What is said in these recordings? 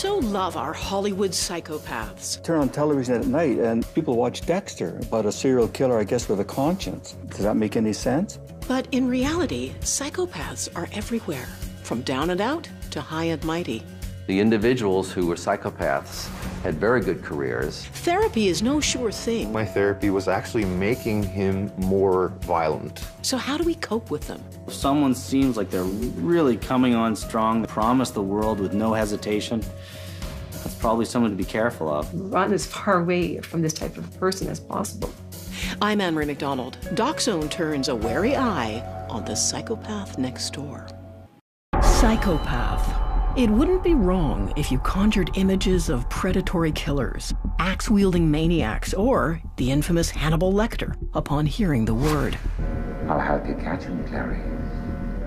so love our Hollywood psychopaths. Turn on television at night and people watch Dexter about a serial killer, I guess, with a conscience. Does that make any sense? But in reality, psychopaths are everywhere, from down and out to high and mighty. The individuals who were psychopaths had very good careers. Therapy is no sure thing. My therapy was actually making him more violent. So how do we cope with them? If someone seems like they're really coming on strong, promise the world with no hesitation, that's probably someone to be careful of. Run as far away from this type of person as possible. I'm Anne-Marie McDonald. DocZone turns a wary eye on the psychopath next door. Psychopath. It wouldn't be wrong if you conjured images of predatory killers, axe-wielding maniacs, or the infamous Hannibal Lecter upon hearing the word. I'll help you catch him, Clary.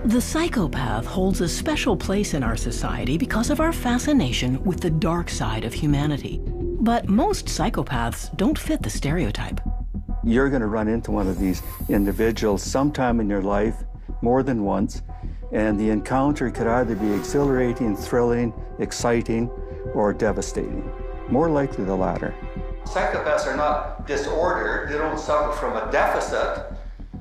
The psychopath holds a special place in our society because of our fascination with the dark side of humanity. But most psychopaths don't fit the stereotype. You're going to run into one of these individuals sometime in your life, more than once, and the encounter could either be exhilarating, thrilling, exciting, or devastating. More likely the latter. Psychopaths are not disordered. They don't suffer from a deficit,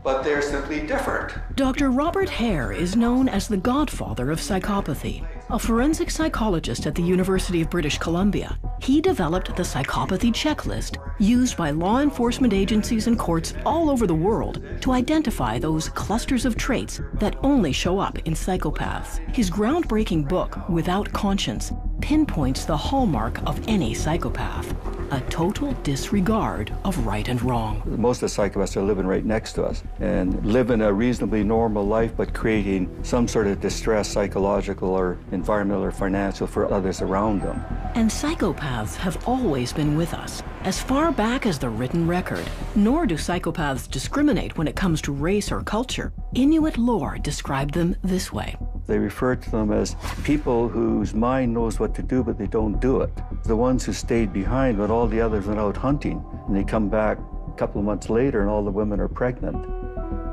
but they're simply different. Dr. Robert Hare is known as the godfather of psychopathy. A forensic psychologist at the University of British Columbia, he developed the psychopathy checklist used by law enforcement agencies and courts all over the world to identify those clusters of traits that only show up in psychopaths. His groundbreaking book, Without Conscience, pinpoints the hallmark of any psychopath: a total disregard of right and wrong. Most of the psychopaths are living right next to us and living a reasonably normal life, but creating some sort of distress, psychological or environmental or financial, for others around them. And psychopaths have always been with us, as far back as the written record. Nor do psychopaths discriminate when it comes to race or culture. Inuit lore described them this way. They refer to them as people whose mind knows what to do, but they don't do it. The ones who stayed behind when all the others went out hunting, and they come back a couple of months later and all the women are pregnant,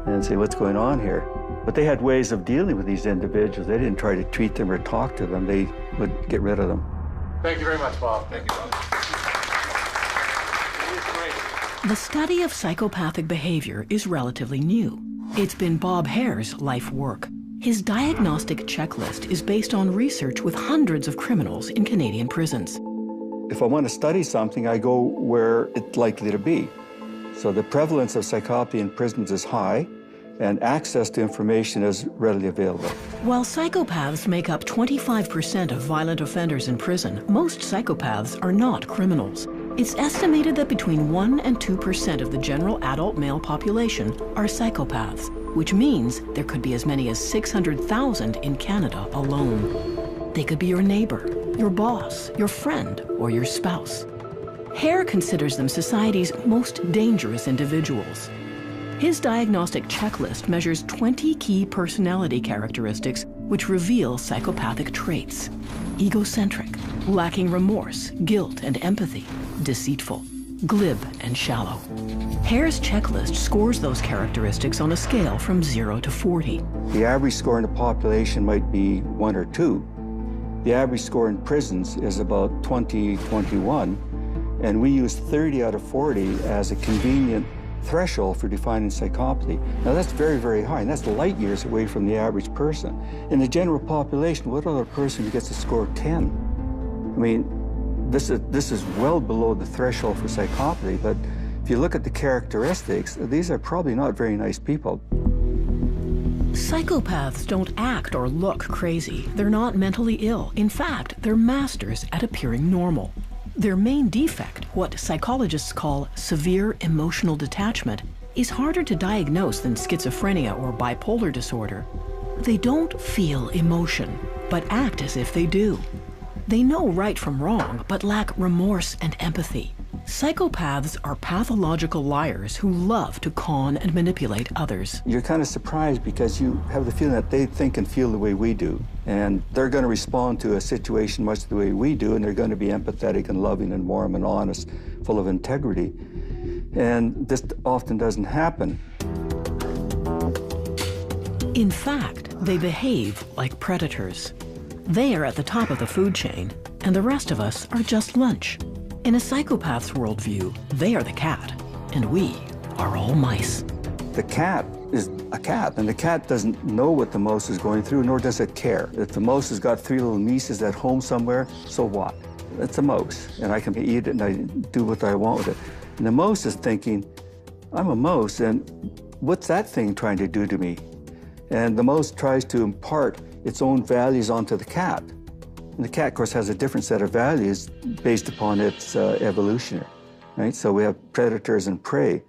and say, what's going on here? But they had ways of dealing with these individuals. They didn't try to treat them or talk to them. They would get rid of them. Thank you very much, Bob. Thank you, Bob. The study of psychopathic behavior is relatively new. It's been Bob Hare's life work. His diagnostic checklist is based on research with hundreds of criminals in Canadian prisons. If I want to study something, I go where it's likely to be. So the prevalence of psychopathy in prisons is high, and access to information is readily available. While psychopaths make up 25% of violent offenders in prison, most psychopaths are not criminals. It's estimated that between 1 and 2% of the general adult male population are psychopaths, which means there could be as many as 600,000 in Canada alone. They could be your neighbor, your boss, your friend, or your spouse. Hare considers them society's most dangerous individuals. His diagnostic checklist measures 20 key personality characteristics which reveal psychopathic traits: egocentric, lacking remorse, guilt, and empathy, deceitful, glib, and shallow. Hare's checklist scores those characteristics on a scale from 0 to 40. The average score in the population might be 1 or 2. The average score in prisons is about 20, 21, and we use 30 out of 40 as a convenient threshold for defining psychopathy. Now that's very, very high, and that's light years away from the average person. In the general population, what other person who gets a score of 10? I mean, this is well below the threshold for psychopathy, but if you look at the characteristics, these are probably not very nice people. Psychopaths don't act or look crazy. They're not mentally ill. In fact, they're masters at appearing normal. Their main defect, what psychologists call severe emotional detachment, is harder to diagnose than schizophrenia or bipolar disorder. They don't feel emotion, but act as if they do. They know right from wrong, but lack remorse and empathy. Psychopaths are pathological liars who love to con and manipulate others. You're kind of surprised because you have the feeling that they think and feel the way we do. And they're going to respond to a situation much the way we do, and they're going to be empathetic and loving and warm and honest, full of integrity. And this often doesn't happen. In fact, they behave like predators. They are at the top of the food chain, and the rest of us are just lunch. In a psychopath's worldview, they are the cat, and we are all mice. The cat is a cat, and the cat doesn't know what the mouse is going through, nor does it care. If the mouse has got 3 little nieces at home somewhere, so what? It's a mouse, and I can eat it and I do what I want with it. And the mouse is thinking, I'm a mouse, and what's that thing trying to do to me? And the mouse tries to impart its own values onto the cat. And the cat, of course, has a different set of values based upon its evolution, right? So we have predators and prey.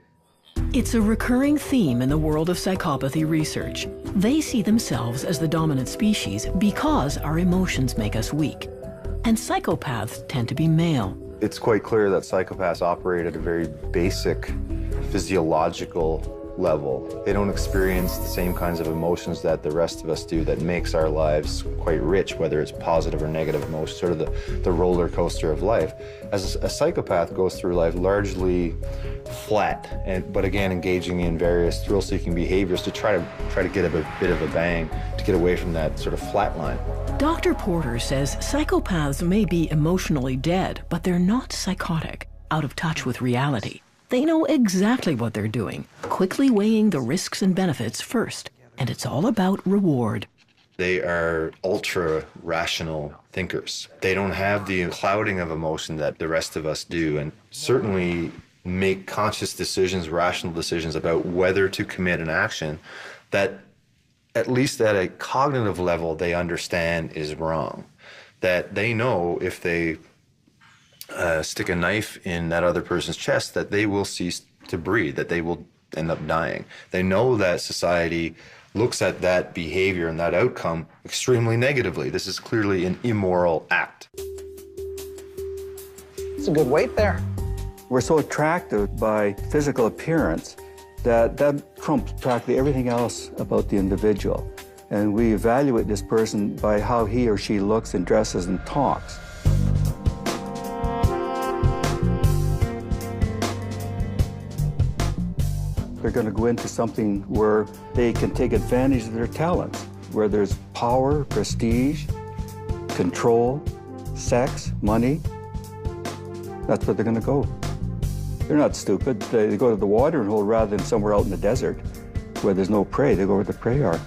It's a recurring theme in the world of psychopathy research. They see themselves as the dominant species because our emotions make us weak. And psychopaths tend to be male. It's quite clear that psychopaths operate at a very basic physiological level. They don't experience the same kinds of emotions that the rest of us do that makes our lives quite rich, whether it's positive or negative emotions, sort of the roller coaster of life. As a psychopath goes through life largely flat, but again engaging in various thrill-seeking behaviors to try to get a bit of a bang, to get away from that sort of flat line. Dr. Porter says psychopaths may be emotionally dead, but they're not psychotic, out of touch with reality. They know exactly what they're doing, quickly weighing the risks and benefits first. And it's all about reward. They are ultra-rational thinkers. They don't have the clouding of emotion that the rest of us do, and certainly make conscious decisions, rational decisions about whether to commit an action that, at least at a cognitive level, they understand is wrong. That they know if they stick a knife in that other person's chest, that they will cease to breathe, that they will end up dying. They know that society looks at that behavior and that outcome extremely negatively. This is clearly an immoral act. It's a good weight there. We're so attracted by physical appearance that trumps practically everything else about the individual. And we evaluate this person by how he or she looks and dresses and talks. They're going to go into something where they can take advantage of their talents, where there's power, prestige, control, sex, money. That's where they're going to go. They're not stupid. They go to the watering hole rather than somewhere out in the desert where there's no prey. They go where the prey are.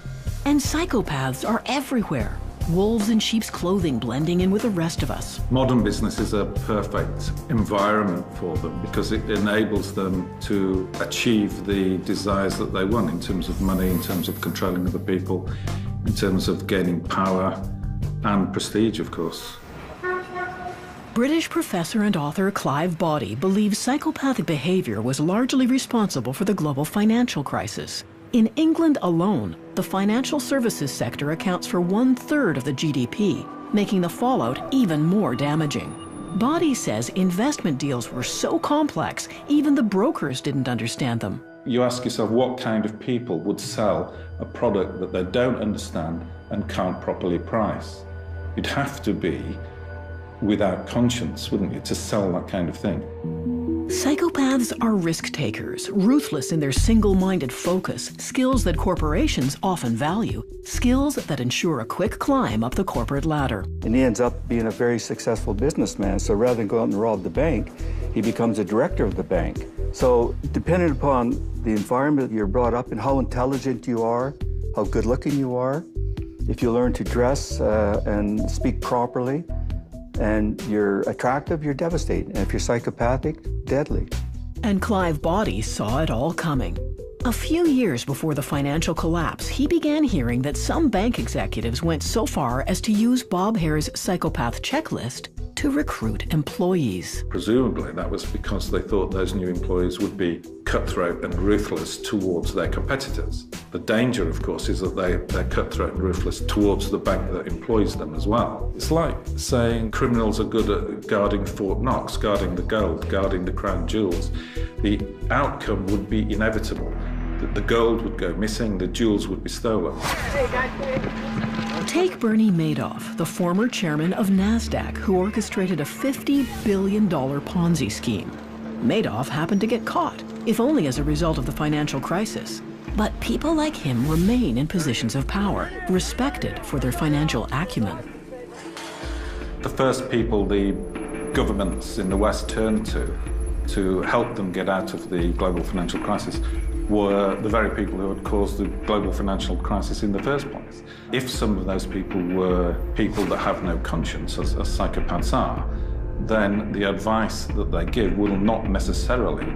And psychopaths are everywhere. Wolves in sheep's clothing blending in with the rest of us. Modern business is a perfect environment for them because it enables them to achieve the desires that they want in terms of money, in terms of controlling other people, in terms of gaining power and prestige, of course. British professor and author Clive Boddy believes psychopathic behavior was largely responsible for the global financial crisis. In England alone, the financial services sector accounts for 1/3 of the GDP, making the fallout even more damaging. Boddy says investment deals were so complex, even the brokers didn't understand them. You ask yourself what kind of people would sell a product that they don't understand and can't properly price. You'd have to be without conscience, wouldn't you, to sell that kind of thing? Psychopaths are risk takers, ruthless in their single-minded focus, skills that corporations often value, skills that ensure a quick climb up the corporate ladder. And he ends up being a very successful businessman. So rather than go out and rob the bank, he becomes a director of the bank. So depending upon the environment you're brought up in, how intelligent you are, how good-looking you are, if you learn to dress and speak properly, and you're attractive, you're devastating. And if you're psychopathic, deadly. And Clive Boddy saw it all coming. A few years before the financial collapse, he began hearing that some bank executives went so far as to use Bob Hare's psychopath checklist to recruit employees. Presumably that was because they thought those new employees would be cutthroat and ruthless towards their competitors. The danger, of course, is that they're cutthroat and ruthless towards the bank that employs them as well. It's like saying criminals are good at guarding Fort Knox, guarding the gold, guarding the crown jewels. The outcome would be inevitable. That the gold would go missing, the jewels would be stolen. Take Bernie Madoff, the former chairman of NASDAQ, who orchestrated a $50 billion Ponzi scheme. Madoff happened to get caught, if only as a result of the financial crisis. But people like him remain in positions of power, respected for their financial acumen. The first people the governments in the West turned to help them get out of the global financial crisis were the very people who had caused the global financial crisis in the first place. If some of those people were people that have no conscience, as psychopaths are, then the advice that they give will not necessarily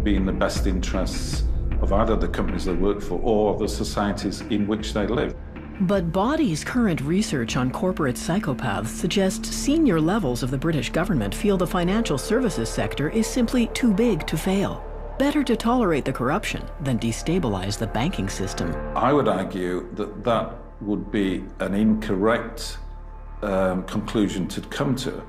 be in the best interests of either the companies they work for or the societies in which they live. But Body's current research on corporate psychopaths suggests senior levels of the British government feel the financial services sector is simply too big to fail. Better to tolerate the corruption than destabilize the banking system. I would argue that that would be an incorrect conclusion to come to,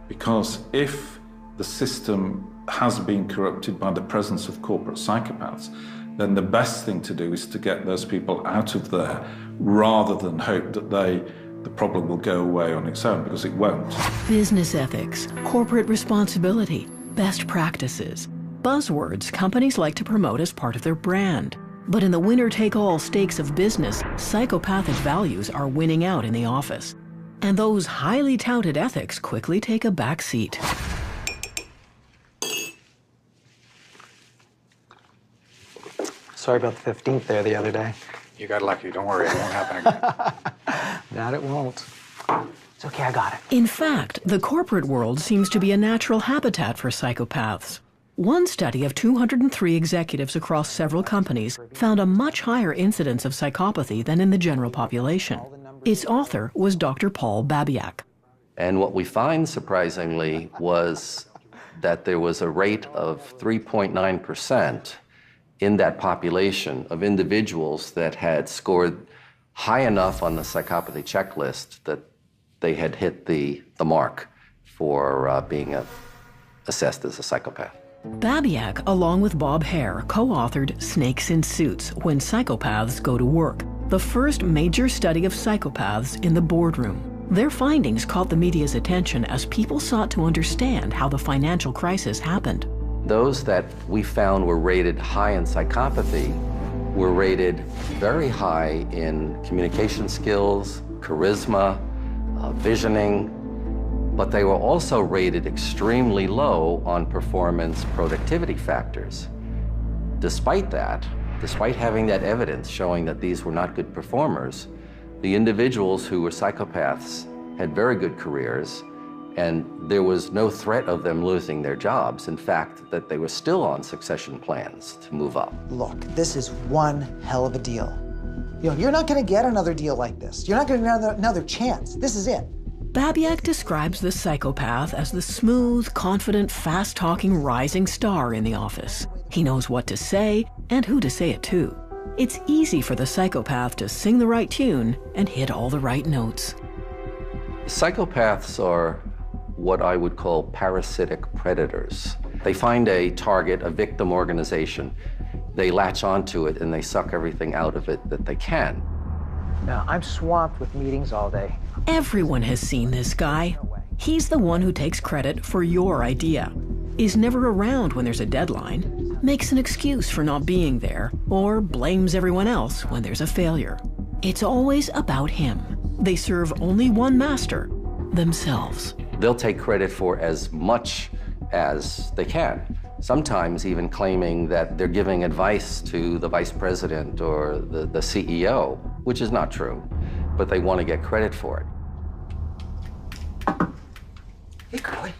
because if the system has been corrupted by the presence of corporate psychopaths, then the best thing to do is to get those people out of there rather than hope that the problem will go away on its own, because it won't. Business ethics, corporate responsibility, best practices. Buzzwords companies like to promote as part of their brand. But in the winner-take-all stakes of business, psychopathic values are winning out in the office. And those highly touted ethics quickly take a back seat. Sorry about the 15th there the other day. You got lucky. Don't worry, it won't happen again. That it won't. It's okay, I got it. In fact, the corporate world seems to be a natural habitat for psychopaths. One study of 203 executives across several companies found a much higher incidence of psychopathy than in the general population. Its author was Dr. Paul Babiak. And what we find, surprisingly, was that there was a rate of 3.9% in that population of individuals that had scored high enough on the psychopathy checklist that they had hit the mark for being assessed as a psychopath. Babiak, along with Bob Hare, co-authored Snakes in Suits, When Psychopaths Go to Work, the first major study of psychopaths in the boardroom. Their findings caught the media's attention as people sought to understand how the financial crisis happened. Those that we found were rated high in psychopathy were rated very high in communication skills, charisma, visioning, but they were also rated extremely low on performance productivity factors. Despite that, despite having that evidence showing that these were not good performers, the individuals who were psychopaths had very good careers, and there was no threat of them losing their jobs. In fact, that they were still on succession plans to move up. Look, this is one hell of a deal. You know, you're not going to get another deal like this. You're not going to get another chance. This is it. Babiak describes the psychopath as the smooth, confident, fast-talking rising star in the office. He knows what to say and who to say it to. It's easy for the psychopath to sing the right tune and hit all the right notes. Psychopaths are what I would call parasitic predators. They find a target, a victim organization. They latch onto it and they suck everything out of it that they can. Now, I'm swamped with meetings all day. Everyone has seen this guy. He's the one who takes credit for your idea, is never around when there's a deadline, makes an excuse for not being there, or blames everyone else when there's a failure. It's always about him. They serve only one master, themselves. They'll take credit for as much as they can, sometimes even claiming that they're giving advice to the vice president or the CEO, which is not true, but they want to get credit for it. Hey, Carly.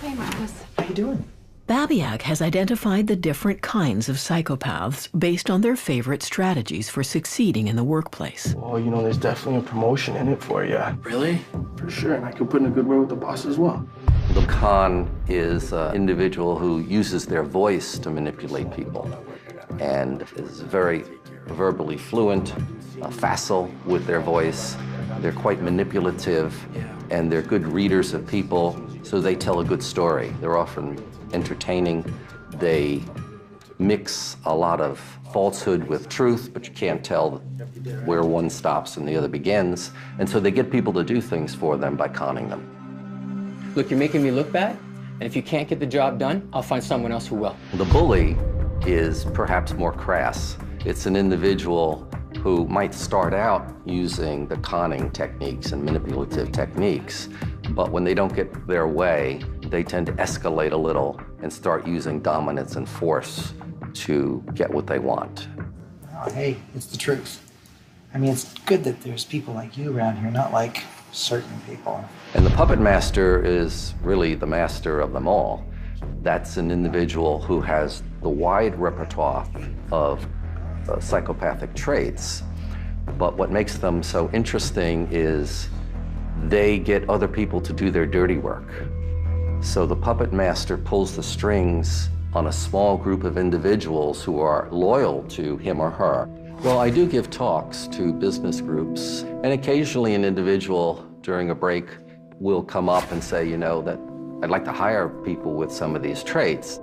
Hey, Marcus. How you doing? Babiak has identified the different kinds of psychopaths based on their favorite strategies for succeeding in the workplace. Well, you know, there's definitely a promotion in it for you. Really? For sure, and I could put in a good word with the boss as well. The con is an individual who uses their voice to manipulate people and is very verbally fluent, facile with their voice. They're quite manipulative, and they're good readers of people, so they tell a good story. They're often entertaining. They mix a lot of falsehood with truth, but you can't tell where one stops and the other begins. And so they get people to do things for them by conning them. Look, you're making me look bad, and if you can't get the job done, I'll find someone else who will. The bully is perhaps more crass. It's an individual who might start out using the conning techniques and manipulative techniques, But when they don't get their way, they tend to escalate a little and start using dominance and force to get what they want. Oh, hey, it's the truth. I mean, it's good that there's people like you around here, not like certain people. And the puppet master is really the master of them all. That's an individual who has the wide repertoire of psychopathic traits. But what makes them so interesting is they get other people to do their dirty work. So the puppet master pulls the strings on a small group of individuals who are loyal to him or her. Well, I do give talks to business groups, and occasionally an individual during a break will come up and say, you know, that I'd like to hire people with some of these traits.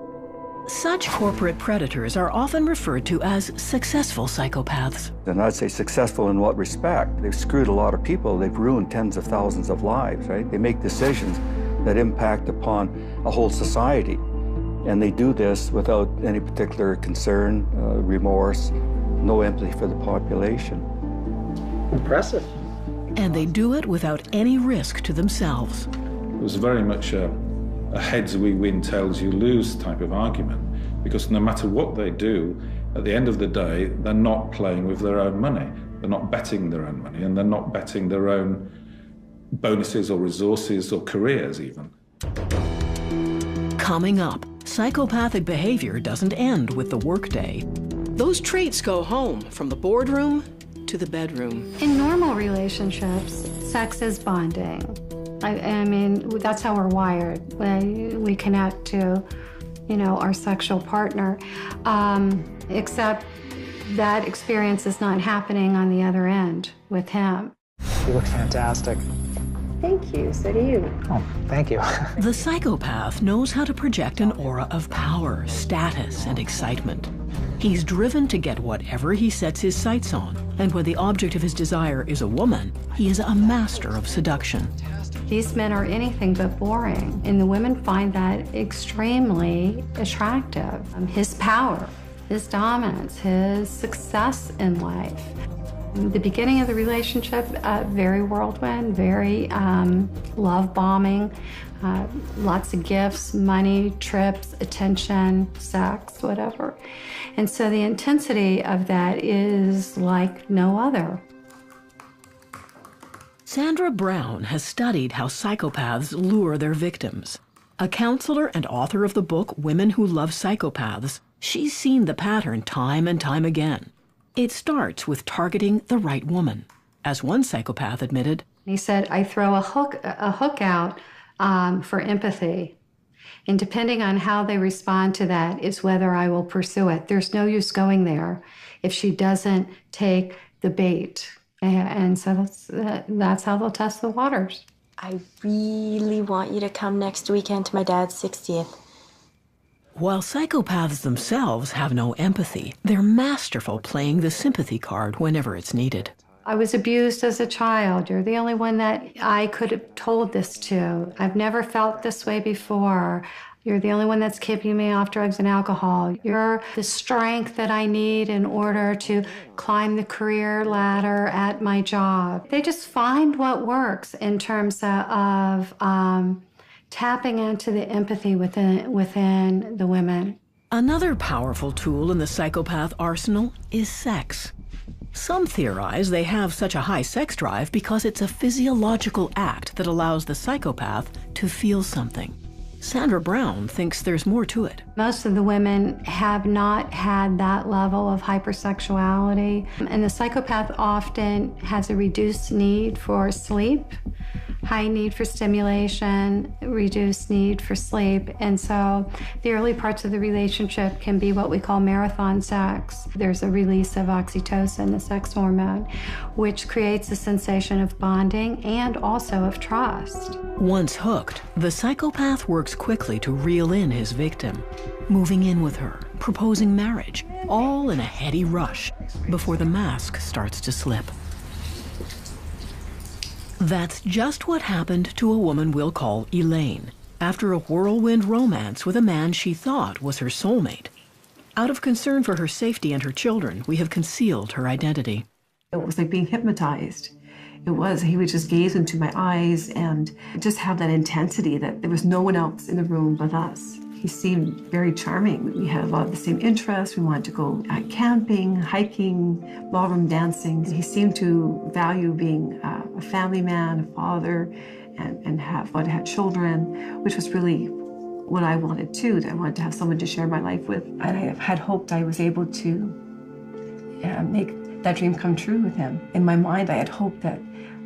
Such corporate predators are often referred to as successful psychopaths. And I'd say successful in what respect? They've screwed a lot of people. They've ruined tens of thousands of lives, right? They make decisions that impact upon a whole society. And they do this without any particular concern, remorse, no empathy for the population. Impressive. And they do it without any risk to themselves. It was very much a heads we win, tails you lose type of argument, because no matter what they do, at the end of the day, they're not playing with their own money. They're not betting their own money, and they're not betting their own bonuses or resources or careers even. Coming up, psychopathic behavior doesn't end with the workday. Those traits go home, from the boardroom to the bedroom. In normal relationships, sex is bonding. I mean, that's how we're wired. We connect to, you know, our sexual partner. Except that experience is not happening on the other end with him. You look fantastic. Thank you, so do you. Oh, thank you. The psychopath knows how to project an aura of power, status, and excitement. He's driven to get whatever he sets his sights on, and when the object of his desire is a woman, he is a master of seduction. These men are anything but boring, and the women find that extremely attractive. His power, his dominance, his success in life. The beginning of the relationship, very whirlwind, very love bombing, lots of gifts, money, trips, attention, sex, whatever. And so the intensity of that is like no other. Sandra Brown has studied how psychopaths lure their victims. A counselor and author of the book Women Who Love Psychopaths, she's seen the pattern time and time again. It starts with targeting the right woman. As one psychopath admitted, he said, I throw a hook out for empathy. And depending on how they respond to that is whether I will pursue it. There's no use going there if she doesn't take the bait. And so that's how they'll test the waters. I really want you to come next weekend to my dad's 60th. While psychopaths themselves have no empathy, they're masterful playing the sympathy card whenever it's needed. I was abused as a child. You're the only one that I could have told this to. I've never felt this way before. You're the only one that's keeping me off drugs and alcohol. You're the strength that I need in order to climb the career ladder at my job. They just find what works in terms of tapping into the empathy within the women. Another powerful tool in the psychopath arsenal is sex. Some theorize they have such a high sex drive because it's a physiological act that allows the psychopath to feel something. Sandra Brown thinks there's more to it. Most of the women have not had that level of hypersexuality, and the psychopath often has a reduced need for sleep, high need for stimulation, reduced need for sleep. And so the early parts of the relationship can be what we call marathon sex. There's a release of oxytocin, the sex hormone, which creates a sensation of bonding and also of trust. Once hooked, the psychopath works quickly to reel in his victim, moving in with her, proposing marriage, all in a heady rush before the mask starts to slip. That's just what happened to a woman we'll call Elaine, after a whirlwind romance with a man she thought was her soulmate. Out of concern for her safety and her children, we have concealed her identity. It was like being hypnotized. He would just gaze into my eyes and just have that intensity that there was no one else in the room but us. He seemed very charming. We had a lot of the same interests. We wanted to go camping, hiking, ballroom dancing. He seemed to value being a family man, a father, and wanted to have children, which was really what I wanted too. I wanted to have someone to share my life with. And I had hoped I was able to make that dream come true with him. In my mind, I had hoped that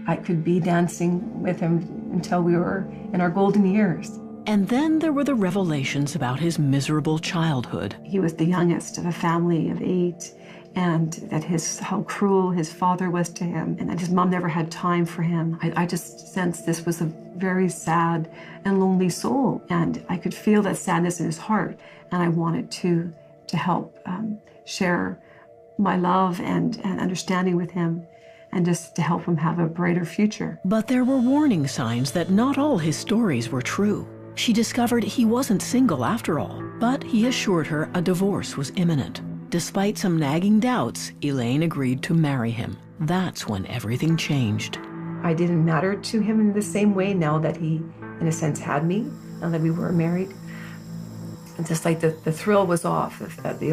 I could be dancing with him until we were in our golden years. And then there were the revelations about his miserable childhood. He was the youngest of a family of 8, and that how cruel his father was to him, and that his mom never had time for him. I just sensed this was a very sad and lonely soul, and I could feel that sadness in his heart, and I wanted to help share my love and understanding with him, and just to help him have a brighter future. But there were warning signs that not all his stories were true. She discovered he wasn't single after all, but he assured her a divorce was imminent. Despite some nagging doubts, Elaine agreed to marry him. That's when everything changed. I didn't matter to him in the same way now that he, in a sense, had me, now that we were married. It's just like the thrill was off. He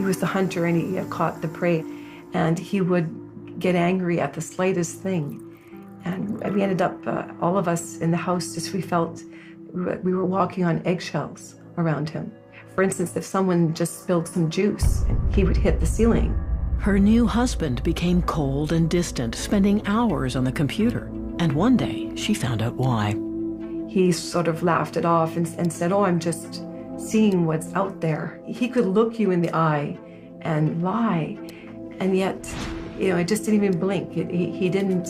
was the hunter and he had caught the prey, and he would get angry at the slightest thing. And we ended up, all of us in the house, we felt we were walking on eggshells around him. For instance, if someone just spilled some juice, he would hit the ceiling. Her new husband became cold and distant, spending hours on the computer. And one day, she found out why. He sort of laughed it off and said, "Oh, I'm just seeing what's out there." He could look you in the eye and lie, and yet, it just didn't even blink. He didn't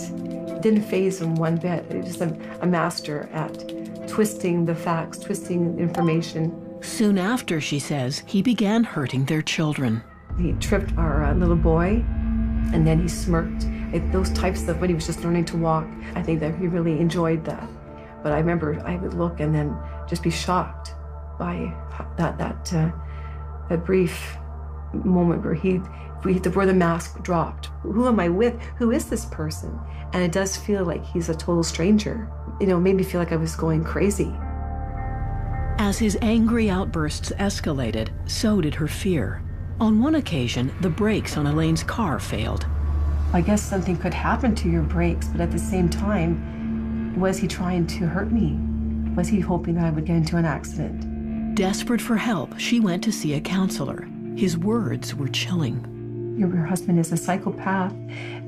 faze him one bit. He was just a master at twisting the facts, twisting information. Soon after, she says, he began hurting their children. He tripped our little boy, and then he smirked. Those types of when he was just learning to walk, I think that he really enjoyed that. But I remember I would look and then just be shocked by that brief moment where the mask dropped. Who am I with? Who is this person? And it does feel like he's a total stranger. It made me feel like I was going crazy. As his angry outbursts escalated, so did her fear. On one occasion, the brakes on Elaine's car failed. I guess something could happen to your brakes, but at the same time, was he trying to hurt me? Was he hoping that I would get into an accident? Desperate for help, she went to see a counselor. His words were chilling. Your husband is a psychopath,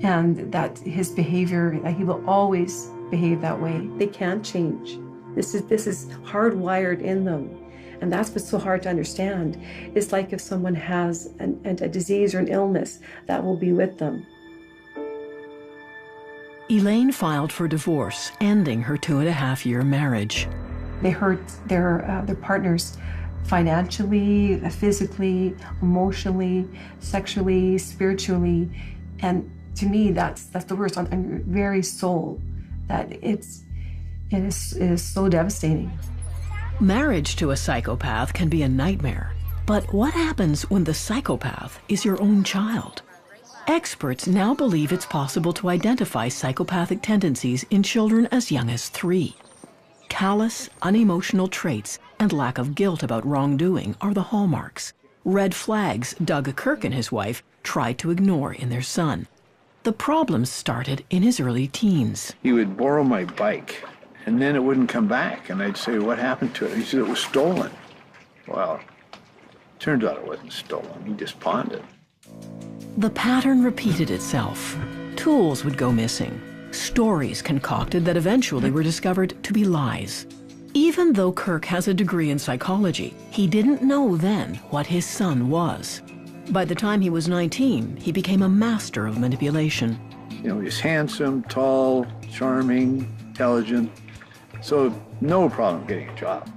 and that his behavior, that he will always behave that way. They can't change. This is hardwired in them. And that's what's so hard to understand. It's like if someone has a disease or an illness, that will be with them. Elaine filed for divorce, ending her 2.5-year marriage. They hurt their partners financially, physically, emotionally, sexually, spiritually. And to me, that's the worst on your very soul. That it is so devastating. Marriage to a psychopath can be a nightmare. But what happens when the psychopath is your own child? Experts now believe it's possible to identify psychopathic tendencies in children as young as 3. Callous, unemotional traits and lack of guilt about wrongdoing are the hallmarks. Red flags Doug Kirk and his wife tried to ignore in their son. The problems started in his early teens. He would borrow my bike, and then it wouldn't come back, and I'd say, "What happened to it?" He said, "It was stolen." Well, turns out it wasn't stolen. He just pawned it. The pattern repeated itself. Tools would go missing. Stories concocted that eventually were discovered to be lies. Even though Kirk has a degree in psychology, he didn't know then what his son was. By the time he was 19, he became a master of manipulation. He's handsome, tall, charming, intelligent, so no problem getting a job.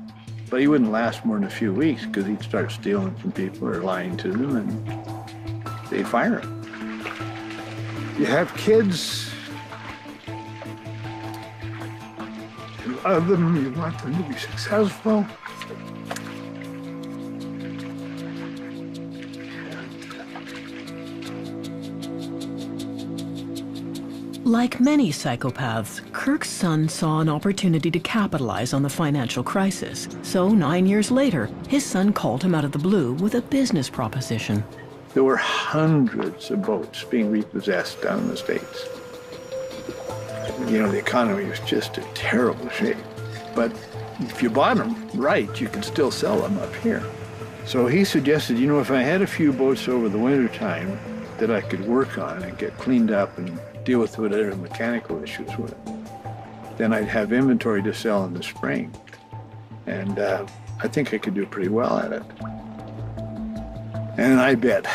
But he wouldn't last more than a few weeks because he'd start stealing from people or lying to them, and they'd fire him. You have kids, you love them, you want them to be successful. Like many psychopaths, Kirk's son saw an opportunity to capitalize on the financial crisis. So 9 years later, his son called him out of the blue with a business proposition. There were hundreds of boats being repossessed down in the States. You know, the economy was just in terrible shape. But if you bought them right, you could still sell them up here. So he suggested, you know, if I had a few boats over the wintertime that I could work on and get cleaned up and deal with whatever mechanical issues with, then I'd have inventory to sell in the spring. And I think I could do pretty well at it. And I bet.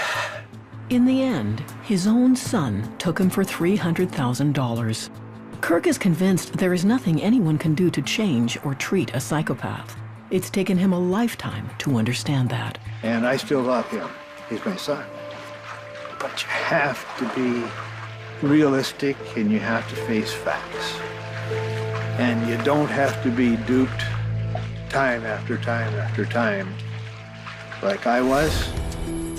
In the end, his own son took him for $300,000. Kirk is convinced there is nothing anyone can do to change or treat a psychopath. It's taken him a lifetime to understand that. And I still love him. He's my son. But you have to be realistic and you have to face facts. And you don't have to be duped time after time after time like I was.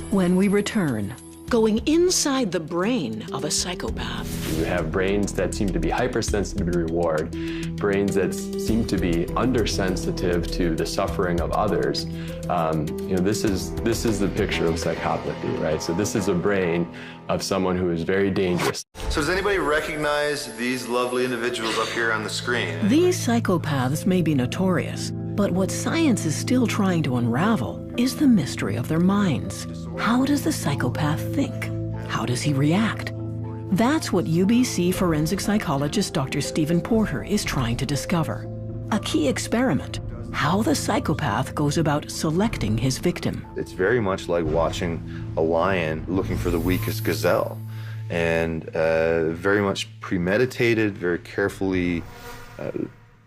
When we return, going inside the brain of a psychopath. You have brains that seem to be hypersensitive to reward, brains that seem to be undersensitive to the suffering of others. You know, this is the picture of psychopathy, right? So this is a brain of someone who is very dangerous. So does anybody recognize these lovely individuals up here on the screen? These psychopaths may be notorious, but what science is still trying to unravel is the mystery of their minds. How does the psychopath think? How does he react? That's what UBC forensic psychologist Dr. Stephen Porter is trying to discover. A key experiment, how the psychopath goes about selecting his victim. It's very much like watching a lion looking for the weakest gazelle. And very much premeditated, very carefully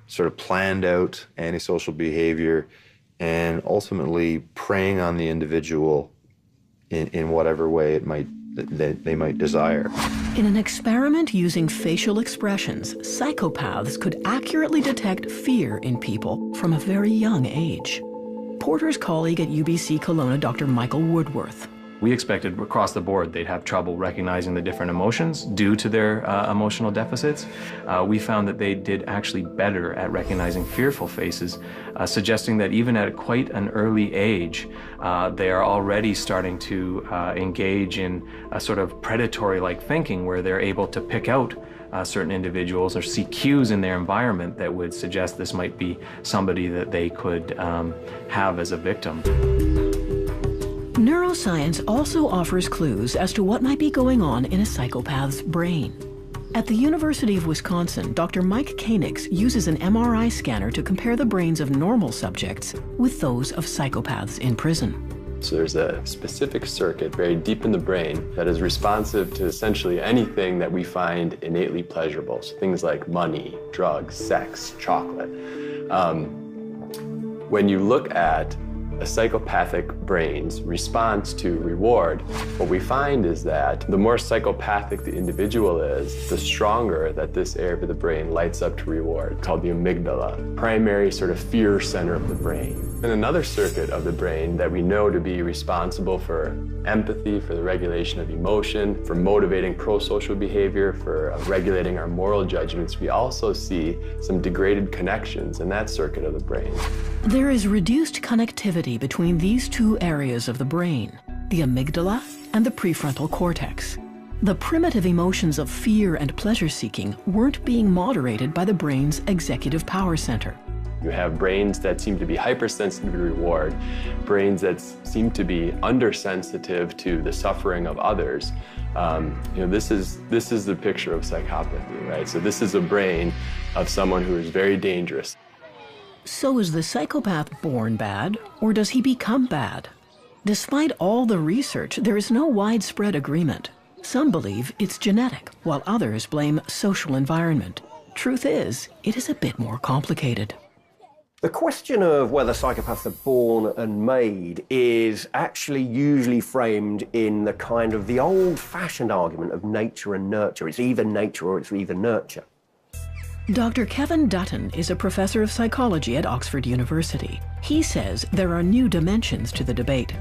sort of planned out antisocial behavior, and ultimately preying on the individual in whatever way they might desire. In an experiment using facial expressions, psychopaths could accurately detect fear in people from a very young age. Porter's colleague at UBC Kelowna, Dr. Michael Woodworth. We expected across the board they'd have trouble recognizing the different emotions due to their emotional deficits. We found that they did actually better at recognizing fearful faces, suggesting that even at quite an early age, they are already starting to engage in a sort of predatory-like thinking where they're able to pick out certain individuals or see cues in their environment that would suggest this might be somebody that they could have as a victim. Neuroscience also offers clues as to what might be going on in a psychopath's brain. At the University of Wisconsin, Dr. Mike Koenigs uses an MRI scanner to compare the brains of normal subjects with those of psychopaths in prison. So there's a specific circuit very deep in the brain that is responsive to essentially anything that we find innately pleasurable. So things like money, drugs, sex, chocolate. When you look at a psychopathic brain's response to reward, what we find is that the more psychopathic the individual is, the stronger that this area of the brain lights up to reward, called the amygdala, primary sort of fear center of the brain. And another circuit of the brain that we know to be responsible for empathy, for the regulation of emotion, for motivating pro-social behavior, for regulating our moral judgments, we also see some degraded connections in that circuit of the brain. There is reduced connectivity between these two areas of the brain, the amygdala and the prefrontal cortex. The primitive emotions of fear and pleasure-seeking weren't being moderated by the brain's executive power center. You have brains that seem to be hypersensitive to reward, brains that seem to be undersensitive to the suffering of others. You know, this is the picture of psychopathy, right? So this is a brain of someone who is very dangerous. So is the psychopath born bad, or does he become bad? Despite all the research, there is no widespread agreement. Some believe it's genetic, while others blame social environment. Truth is, it is a bit more complicated. The question of whether psychopaths are born and made is actually usually framed in the kind of the old-fashioned argument of nature and nurture. It's either nature or it's either nurture. Dr. Kevin Dutton is a professor of psychology at Oxford University. He says there are new dimensions to the debate.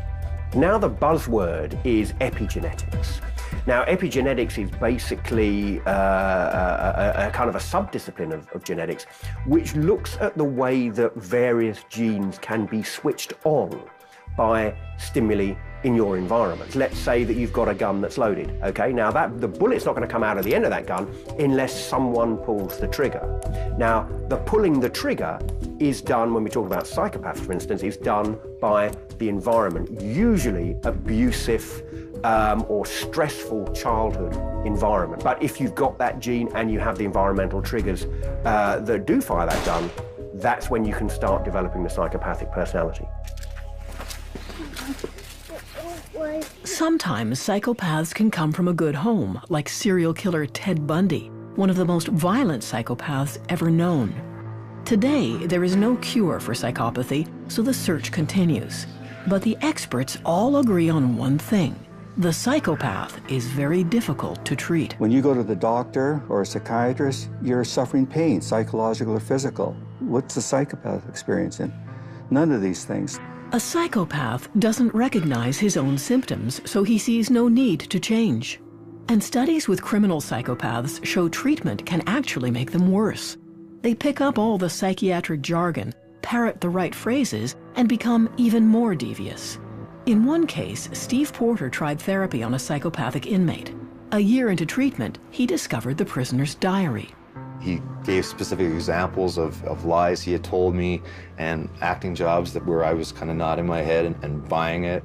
Now the buzzword is epigenetics. Now, epigenetics is basically a kind of a subdiscipline of genetics, which looks at the way that various genes can be switched on by stimuli in your environment. Let's say that you've got a gun that's loaded, okay? Now, the bullet's not going to come out of the end of that gun unless someone pulls the trigger. Now, the pulling the trigger is done, when we talk about psychopaths, for instance, is done by the environment, usually abusive or stressful childhood environment. But if you've got that gene and you have the environmental triggers that do fire that gun, that's when you can start developing the psychopathic personality. Sometimes psychopaths can come from a good home, like serial killer Ted Bundy, one of the most violent psychopaths ever known. Today, there is no cure for psychopathy, so the search continues. But the experts all agree on one thing. The psychopath is very difficult to treat. When you go to the doctor or a psychiatrist, you're suffering pain, psychological or physical. What's the psychopath experiencing? None of these things. A psychopath doesn't recognize his own symptoms, so he sees no need to change. And studies with criminal psychopaths show treatment can actually make them worse. They pick up all the psychiatric jargon, parrot the right phrases, and become even more devious. In one case, Steve Porter tried therapy on a psychopathic inmate. A year into treatment, he discovered the prisoner's diary. He gave specific examples of lies he had told me and acting jobs where I was kind of nodding my head and buying it.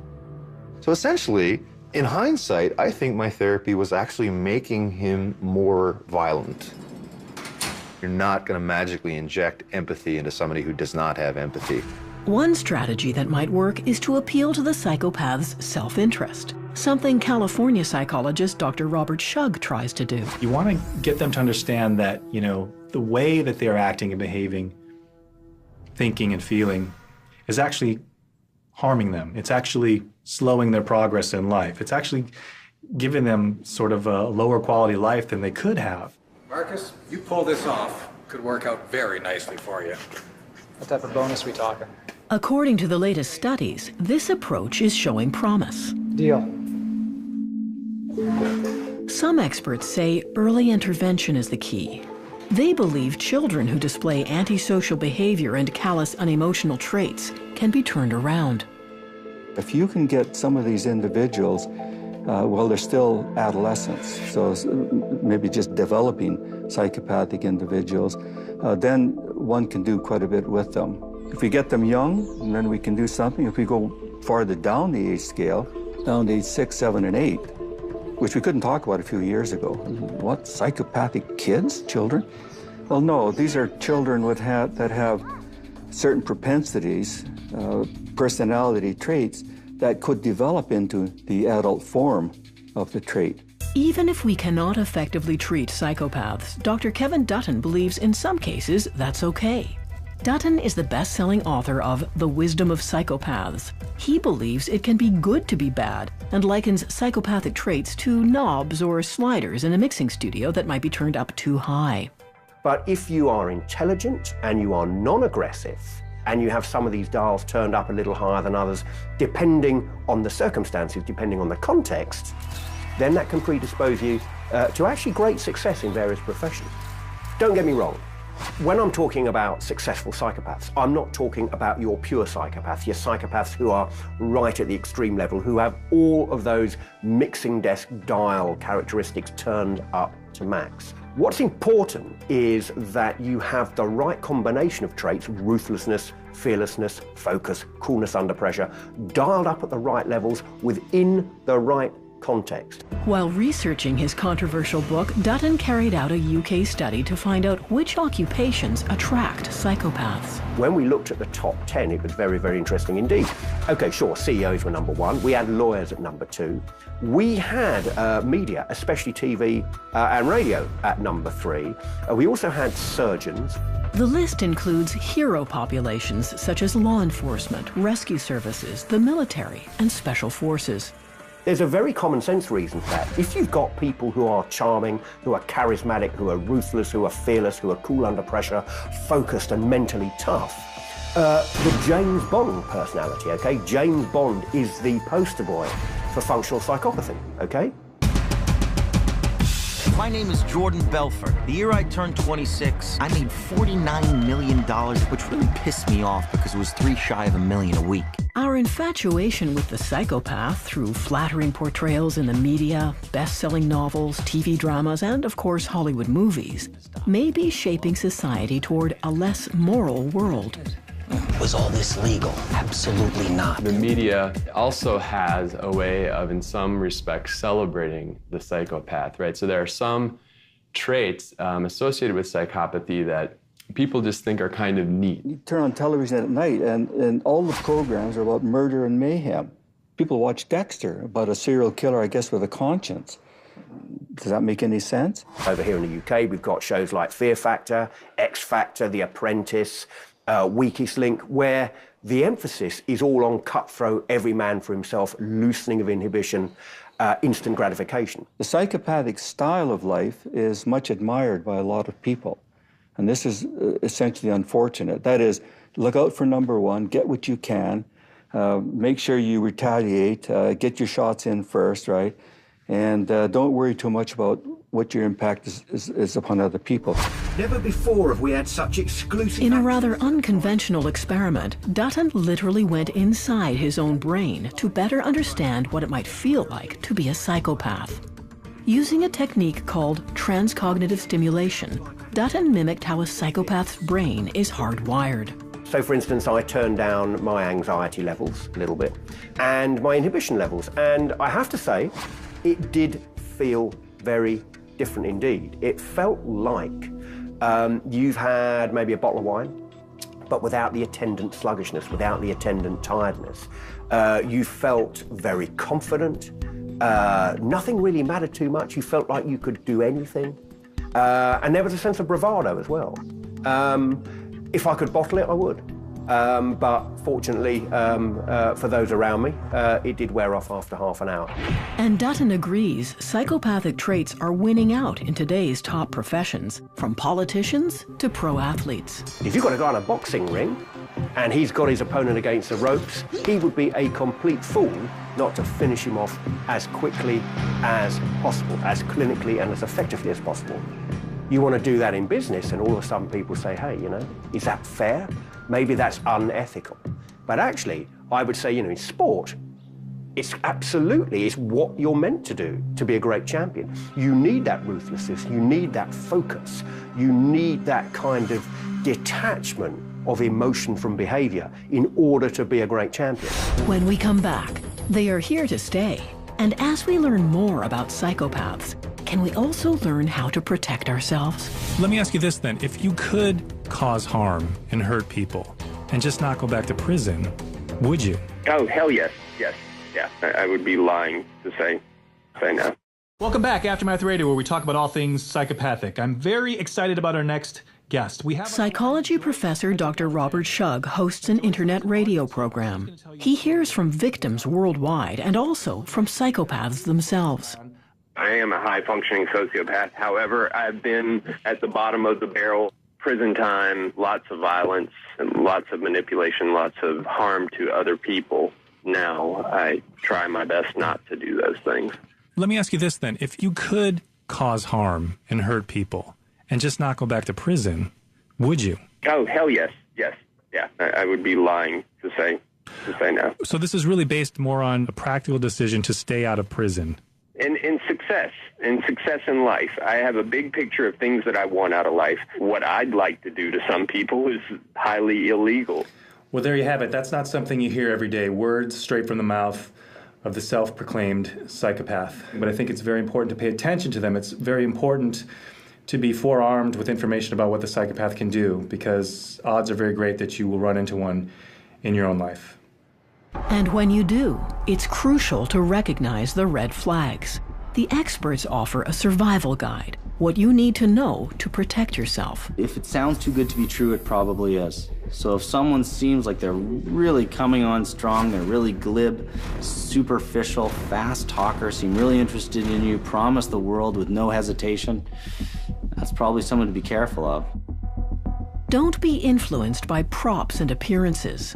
So essentially, in hindsight, I think my therapy was actually making him more violent. You're not going to magically inject empathy into somebody who does not have empathy. One strategy that might work is to appeal to the psychopath's self-interest, something California psychologist Dr. Robert Shug tries to do. You want to get them to understand that, the way that they're acting and behaving, thinking and feeling, is actually harming them. It's actually slowing their progress in life. It's actually giving them sort of a lower quality life than they could have. Marcus, you pull this off. Could work out very nicely for you. What type of bonus we talking? According to the latest studies, this approach is showing promise. Deal. Some experts say early intervention is the key. They believe children who display antisocial behavior and callous, unemotional traits can be turned around. If you can get some of these individuals, well, they're still adolescents, so maybe just developing psychopathic individuals, then one can do quite a bit with them. If we get them young, then we can do something. If we go farther down the age scale, down to age 6, 7, and 8, which we couldn't talk about a few years ago. What, psychopathic kids, children? Well, no, these are children that have certain propensities, personality traits that could develop into the adult form of the trait. Even if we cannot effectively treat psychopaths, Dr. Kevin Dutton believes in some cases that's okay. Dutton is the best-selling author of The Wisdom of Psychopaths. He believes it can be good to be bad and likens psychopathic traits to knobs or sliders in a mixing studio that might be turned up too high. But if you are intelligent and you are non-aggressive, and you have some of these dials turned up a little higher than others, depending on the circumstances, depending on the context, then that can predispose you to actually great success in various professions. Don't get me wrong. When I'm talking about successful psychopaths, I'm not talking about your pure psychopaths, your psychopaths who are right at the extreme level, who have all of those mixing desk dial characteristics turned up to max. What's important is that you have the right combination of traits, ruthlessness, fearlessness, focus, coolness under pressure, dialed up at the right levels within the right context. While researching his controversial book, Dutton carried out a UK study to find out which occupations attract psychopaths. When we looked at the top 10, it was very, very interesting indeed. Okay, sure, CEOs were number 1. We had lawyers at number 2. We had media, especially TV and radio, at number 3. We also had surgeons. The list includes hero populations such as law enforcement, rescue services, the military, and special forces. There's a very common sense reason for that. If you've got people who are charming, who are charismatic, who are ruthless, who are fearless, who are cool under pressure, focused and mentally tough, the James Bond personality, okay? James Bond is the poster boy for functional psychopathy, okay? My name is Jordan Belfort. The year I turned 26, I made $49 million, which really pissed me off because it was 3 shy of $1 million a week. Our infatuation with the psychopath through flattering portrayals in the media, best-selling novels, TV dramas, and, of course, Hollywood movies, may be shaping society toward a less moral world. Was all this legal? Absolutely not. The media also has a way of, in some respects, celebrating the psychopath, right? So there are some traits associated with psychopathy that people just think are kind of neat. You turn on television at night, and all the programs are about murder and mayhem. People watch Dexter, about a serial killer, I guess, with a conscience. Does that make any sense? Over here in the UK, we've got shows like Fear Factor, X Factor, The Apprentice, Weakest Link, where the emphasis is all on cutthroat, every man for himself, loosening of inhibition, instant gratification. The psychopathic style of life is much admired by a lot of people. And this is essentially unfortunate. That is, look out for number one, get what you can, make sure you retaliate, get your shots in first, right? And don't worry too much about what your impact is upon other people. Never before have we had such exclusive... In a rather unconventional experiment, Dutton literally went inside his own brain to better understand what it might feel like to be a psychopath. Using a technique called transcognitive stimulation, Dutton mimicked how a psychopath's brain is hardwired. So, for instance, I turned down my anxiety levels a little bit and my inhibition levels, and I have to say, it did feel very different indeed. It felt like you've had maybe a bottle of wine, but without the attendant sluggishness, without the attendant tiredness. You felt very confident. Nothing really mattered too much. You felt like you could do anything. And there was a sense of bravado as well. If I could bottle it, I would. But fortunately, for those around me, it did wear off after half an hour. And Dutton agrees psychopathic traits are winning out in today's top professions, from politicians to pro athletes. If you've got a guy in a boxing ring and he's got his opponent against the ropes, he would be a complete fool not to finish him off as quickly as possible, as clinically and as effectively as possible. You want to do that in business, and all of a sudden people say, hey, you know, is that fair? Maybe that's unethical. But actually, I would say, you know, in sport, it's absolutely, it's what you're meant to do to be a great champion. You need that ruthlessness, you need that focus, you need that kind of detachment of emotion from behavior in order to be a great champion. When we come back, they are here to stay. And as we learn more about psychopaths, can we also learn how to protect ourselves? Let me ask you this then. If you could cause harm and hurt people and just not go back to prison, would you? Oh, hell yes. Yes. Yeah. I would be lying to say no. Welcome back, Aftermath Radio, where we talk about all things psychopathic. I'm very excited about our next guest. We have psychology professor Dr. Robert Shug hosts an internet radio program. He hears from victims worldwide and also from psychopaths themselves. I am a high-functioning sociopath. However, I've been at the bottom of the barrel. Prison time, lots of violence, and lots of manipulation, lots of harm to other people. Now I try my best not to do those things. Let me ask you this then. If you could cause harm and hurt people and just not go back to prison, would you? Oh, hell yes. Yes. Yeah. I would be lying to say no. So this is really based more on a practical decision to stay out of prison. In success in life. I have a big picture of things that I want out of life. What I'd like to do to some people is highly illegal. Well, there you have it. That's not something you hear every day. Words straight from the mouth of the self-proclaimed psychopath. But I think it's very important to pay attention to them. It's very important to be forearmed with information about what the psychopath can do, because odds are very great that you will run into one in your own life. And when you do, it's crucial to recognize the red flags. The experts offer a survival guide, what you need to know to protect yourself. If it sounds too good to be true, it probably is. So if someone seems like they're really coming on strong, they're really glib, superficial, fast talker, seem really interested in you, promise the world with no hesitation, that's probably someone to be careful of. Don't be influenced by props and appearances.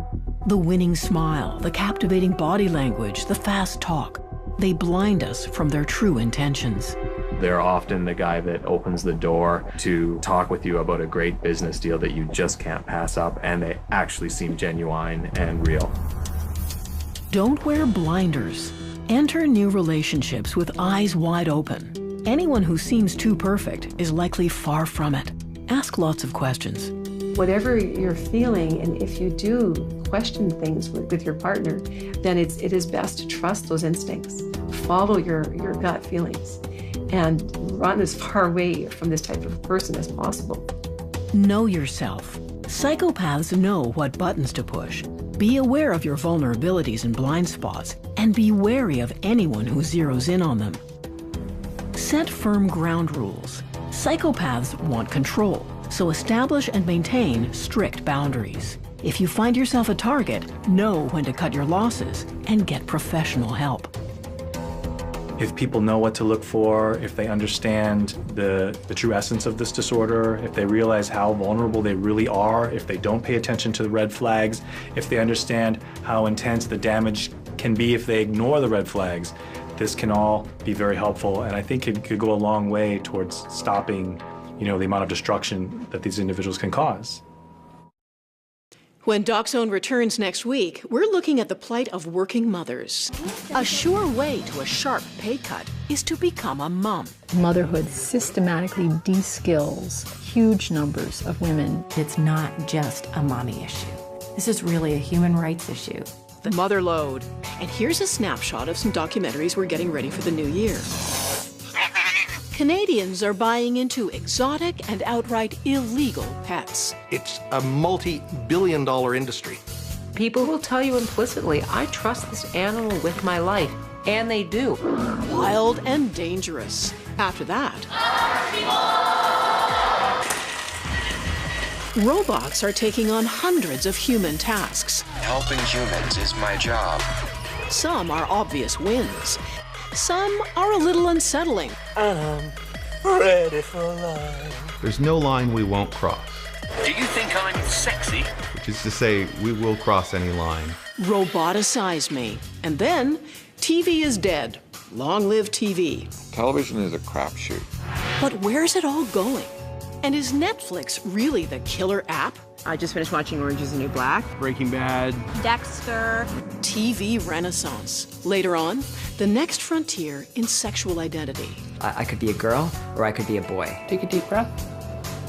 The winning smile, the captivating body language, the fast talk, they blind us from their true intentions. They're often the guy that opens the door to talk with you about a great business deal that you just can't pass up, and they actually seem genuine and real. Don't wear blinders. Enter new relationships with eyes wide open. Anyone who seems too perfect is likely far from it. Ask lots of questions. Whatever you're feeling, and if you do question things with your partner, then it is best to trust those instincts. Follow your gut feelings and run as far away from this type of person as possible. Know yourself. Psychopaths know what buttons to push. Be aware of your vulnerabilities and blind spots, and be wary of anyone who zeroes in on them. Set firm ground rules. Psychopaths want control, so establish and maintain strict boundaries. If you find yourself a target, know when to cut your losses and get professional help. If people know what to look for, if they understand the true essence of this disorder, if they realize how vulnerable they really are, if they don't pay attention to the red flags, if they understand how intense the damage can be if they ignore the red flags, this can all be very helpful, and I think it could go a long way towards stopping, the amount of destruction that these individuals can cause. When DocZone returns next week, we're looking at the plight of working mothers. A sure way to a sharp pay cut is to become a mom. Motherhood systematically de-skills huge numbers of women. It's not just a mommy issue. This is really a human rights issue. The Mother Lode. And here's a snapshot of some documentaries we're getting ready for the new year. Canadians are buying into exotic and outright illegal pets. It's a multi-billion-dollar industry. People will tell you implicitly, I trust this animal with my life, and they do. Wild and dangerous. After that, robots are taking on hundreds of human tasks. Helping humans is my job. Some are obvious wins. Some are a little unsettling. I'm ready for life. There's no line we won't cross. Do you think I'm sexy? Which is to say, we will cross any line. Roboticize me. And then, TV is dead. Long live TV. Television is a crapshoot. But where's it all going? And is Netflix really the killer app? I just finished watching Orange is the New Black. Breaking Bad. Dexter. TV renaissance. Later on, the next frontier in sexual identity. I could be a girl or I could be a boy. Take a deep breath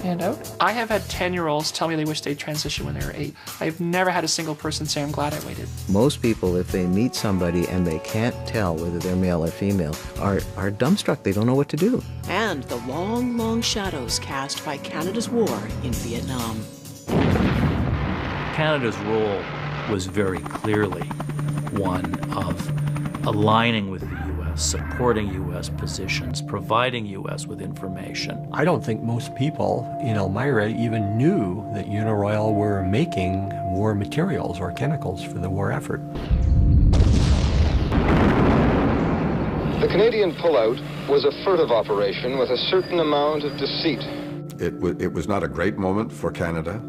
and out. I have had 10-year-olds tell me they wish they'd transition when they were 8. I've never had a single person say, I'm glad I waited. Most people, if they meet somebody and they can't tell whether they're male or female, are dumbstruck. They don't know what to do. And the long, long shadows cast by Canada's war in Vietnam. Canada's role was very clearly one of aligning with the U.S., supporting U.S. positions, providing U.S. with information. I don't think most people in Elmira even knew that Uniroyal were making war materials or chemicals for the war effort. The Canadian pullout was a furtive operation with a certain amount of deceit. It was not a great moment for Canada.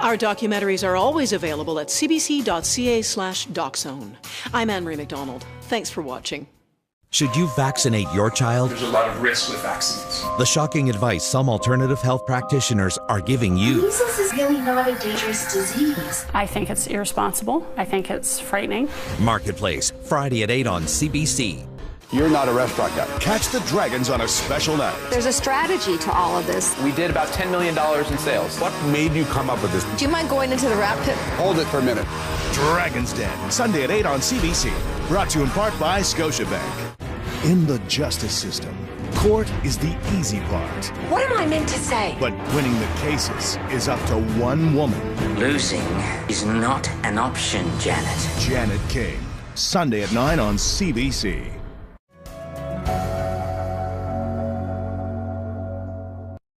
Our documentaries are always available at cbc.ca/DocZone. I'm Anne-Marie McDonald. Thanks for watching. Should you vaccinate your child? There's a lot of risk with vaccines. The shocking advice some alternative health practitioners are giving you. Measles is really not a dangerous disease. I think it's irresponsible. I think it's frightening. Marketplace, Friday at 8 on CBC. You're not a restaurant guy. Catch the Dragons on a special night. There's a strategy to all of this. We did about $10 million in sales. What made you come up with this? Do you mind going into the rat pit? Hold it for a minute. Dragon's Den, Sunday at 8 on CBC. Brought to you in part by Scotiabank. In the justice system, court is the easy part. What am I meant to say? But winning the cases is up to one woman. Losing is not an option, Janet. Janet King, Sunday at 9 on CBC.